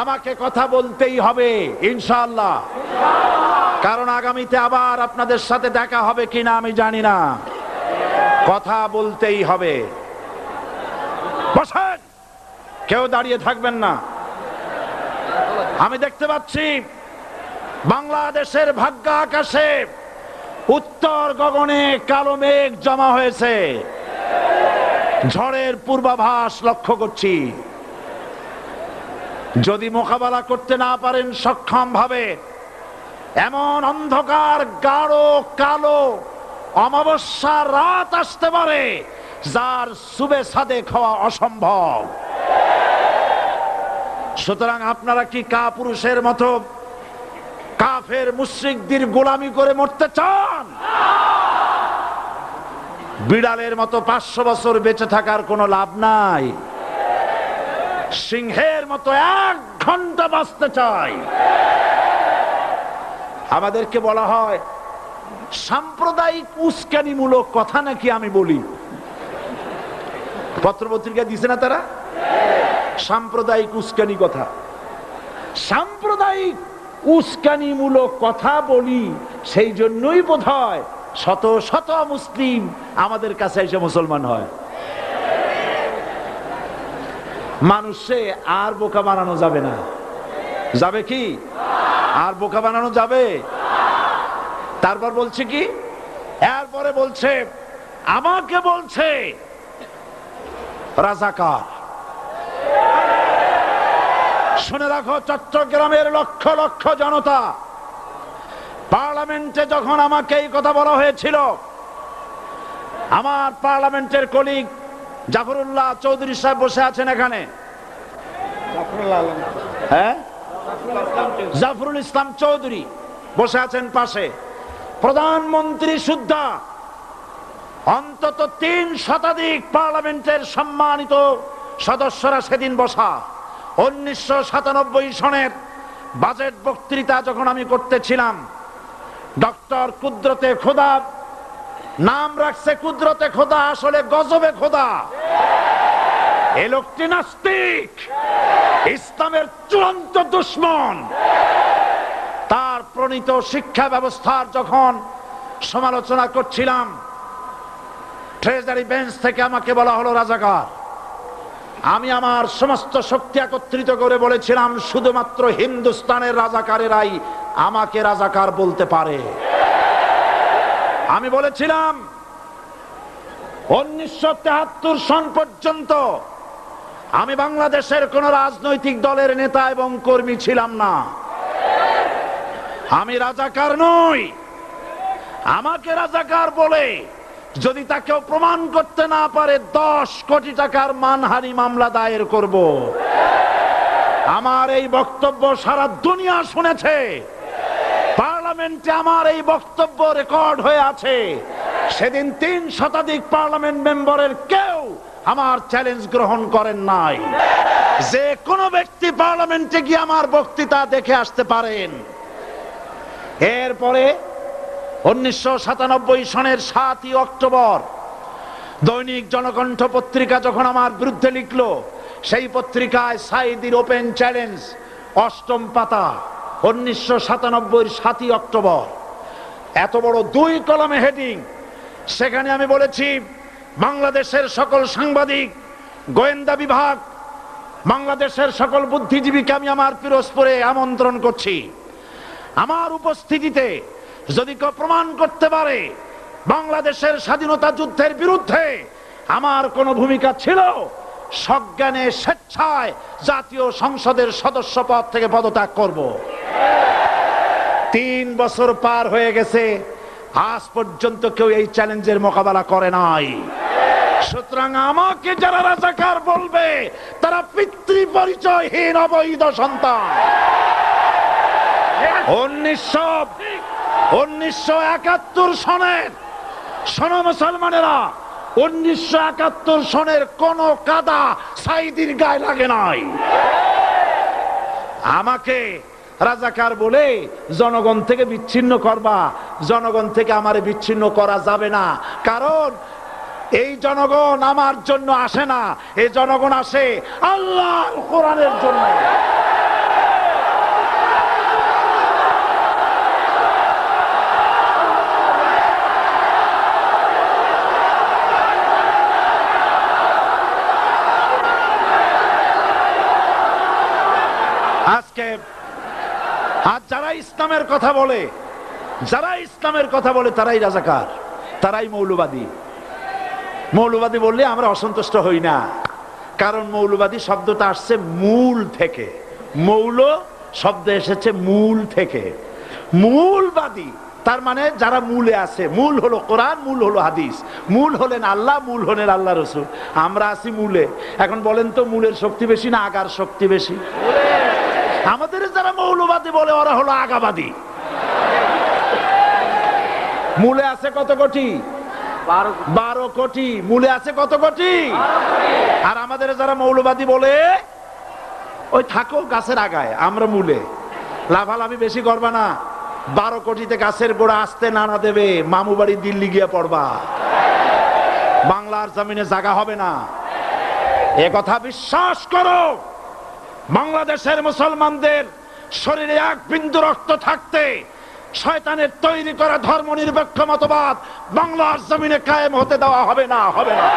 আমাকে কথা বলতেই হবে ইনশাআল্লাহ, কারণ আগামীতে আবার আপনাদের সাথে দেখা হবে কিনা আমি জানি না। কথা বলতেই হবে। বসেন, কেউ দাঁড়িয়ে থাকবেন না। আমি দেখতে পাচ্ছি বাংলাদেশের ভাগ্য আকাশে উত্তর গগনে কালো মেঘ জমা হয়েছে, ঝড়ের পূর্বাভাস লক্ষ্য করছি। যদি মোকাবেলা করতে না পারেন সক্ষম ভাবে, এমন অন্ধকার গাঢ় কালো অমাবস্যা রাত আসতে পারে যার সুবে সাদেক হওয়া অসম্ভব। সুতরাং আপনারা কি কাপুরুষের মতো কাফের মুশরিকদের গোলামি করে মরতে চান? বিড়ালের মতো 500 বছর বেঁচে থাকার কোনো লাভ নাই। সিংহের মতো 1 ঘন্টা বাঁচতে চাই। আমাদেরকে বলা হয় সাম্প্রদায়িক উস্কানিমূলক কথা নাকি আমি বলি। পত্রপত্রিকা দিছে না তারা? সাম্প্রদায়িক উস্কানি কথা, সাম্প্রদায়িক উস্কানিমূলক কথা বলি। সেই জন্যই বোধহয় শত শত মুসলিম আমাদের কাছে এসে মুসলমান হয়। মানুষে আর বোকা বানানো যাবে না। যাবে কি? আর বোকা বানানো যাবে? তারপর বলছে কি, এরপরে বলছে আমাকে বলছে রাজাকার। শুনে রাখো চট্টগ্রামের লক্ষ লক্ষ জনতা, পার্লামেন্টে যখন আমাকে এই কথা বলা হয়েছিল, আমার পার্লামেন্টের কলিগ জাফরুল্লাহ চৌধুরী সাহেব বসে আছেন এখানে, হ্যাঁ, জাফরুল ইসলাম চৌধুরী বসে আছেন পাশে, প্রধানমন্ত্রী সুদ্ধা, অন্তত 3 শতাধিক পার্লামেন্টের সম্মানিত সদস্যরা সেদিন বসা। 1997 সনের বাজেট বক্তৃতা যখন আমি করতেছিলাম, ডক্টর কুদরতে খোদা, নাম রাখছে কুদরতে খোদা, আসলে গজবে খোদা। এই লোকটি নাস্তিক, ইসলামের চূড়ান্ত দুশমন। তার প্রণীত শিক্ষা ব্যবস্থার যখন সমালোচনা করছিলাম, ট্রেজারি বেঞ্চ থেকে আমাকে বলা হলো রাজাকার। আমি আমার সমস্ত শক্তি একত্রিত করে বলেছিলাম শুধুমাত্র হিন্দুস্তানের রাজাকারেরাই আমাকে রাজাকার বলতে পারে। আমি বলেছিলাম 1973 সন পর্যন্ত আমি বাংলাদেশের কোন রাজনৈতিক দলের নেতা এবং কর্মী ছিলাম না। আমি রাজাকার নই। আমাকে রাজাকার বলে যদি তাকেও প্রমাণ করতে না পারে 10 কোটি টাকার মানহানি মামলা দায়ের করব। আমার এই বক্তব্য সারা দুনিয়া শুনেছে। পার্লামেন্টে আমার এই বক্তব্য রেকর্ড হয়ে আছে। সেদিন 3 শতাধিক পার্লামেন্ট মেম্বারের কেউ আমার চ্যালেঞ্জ গ্রহণ করেন নাই। যে কোনো ব্যক্তি পার্লামেন্টে গিয়ে আমার বক্তৃতা দেখে আসতে পারেন। এরপরে 1997 সনের 7ই অক্টোবর দৈনিক জনকণ্ঠ পত্রিকা যখন আমার বিরুদ্ধে লিখলো, সেই পত্রিকায় সাইদির ওপেন চ্যালেঞ্জ 8ম পাতা, 1997 7ই অক্টোবর, এত বড় 2 কলমে হেডিং। সেখানে আমি বলেছি বাংলাদেশের সকল সাংবাদিক, গোয়েন্দা বিভাগ, বাংলাদেশের সকল বুদ্ধিজীবীকে আমি আমার পিরোজপুরে আমন্ত্রণ করছি। আমার উপস্থিতিতে যদি কেউ প্রমাণ করতে পারে বাংলাদেশের স্বাধীনতা যুদ্ধের বিরুদ্ধে আমার কোনো ভূমিকা ছিল, সজ্ঞানে স্বেচ্ছায় জাতীয় সংসদের সদস্য পদ থেকে পদত্যাগ করব। 3 বছর পার হয়ে গেছে, আজ পর্যন্ত কেউ এই চ্যালেঞ্জের মোকাবেলা করে নাই। সুতরাং আমাকে যারা রাজাকার বলবে তারা পিতৃ পরিচয়হীন অবৈধ সন্তান। 1971 সনের, শোনো মুসলমানেরা, 1971 সনের কোন কাদা সাইদির গায়ে লাগে নাই। আমাকে রাজাকার বলে জনগণ থেকে বিচ্ছিন্ন করবা, জনগণ থেকে আমারে বিচ্ছিন্ন করা যাবে না। কারণ এই জনগণ আমার জন্য আসে না, এই জনগণ আসে আল্লাহর কোরআনের জন্য। আজকে আর যারা ইসলামের কথা বলে, তারাই রাজাকার, তারাই মৌলবাদী। মৌলবাদী বললে আমরা অসন্তুষ্ট হই না, কারণ মৌলবাদী শব্দটা আসছে মূল থেকে। মৌল শব্দ এসেছে মূল থেকে। মূলবাদী তার মানে যারা মূলে আছে। মূল হলো কোরআন, মূল হলো হাদিস, মূল হলেন আল্লাহ, মূল হলেন আল্লাহ রসুল। আমরা আছি মূলে। এখন বলেন তো মূলের শক্তি বেশি না আগার শক্তি বেশি? আমাদের যারা মৌলবাদী বলে ওরা হলো আগাবাদী। মূলে আছে কত কোটি? 12 কোটি। মূলে আছে কত কোটি? আর আমাদের যারা মৌলবাদী বলে ওই থাকো গাছের আগায়, আমরা মূলে। লাভালাভি বেশি করবা না, 12 কোটিতে গাছের গোড়া আসতে নানা দেবে, মামু বাড়ি দিল্লি গিয়ে পড়বা, বাংলার জমিনে জায়গা হবে না। এ কথা বিশ্বাস করো। বাংলাদেশের মুসলমানদের শরীরে এক বিন্দু রক্ত থাকতে শয়তানের তৈরি করা ধর্ম নিরপেক্ষ মতবাদ বাংলার জমিনে কায়েম হতে দেওয়া হবে না, হবে না।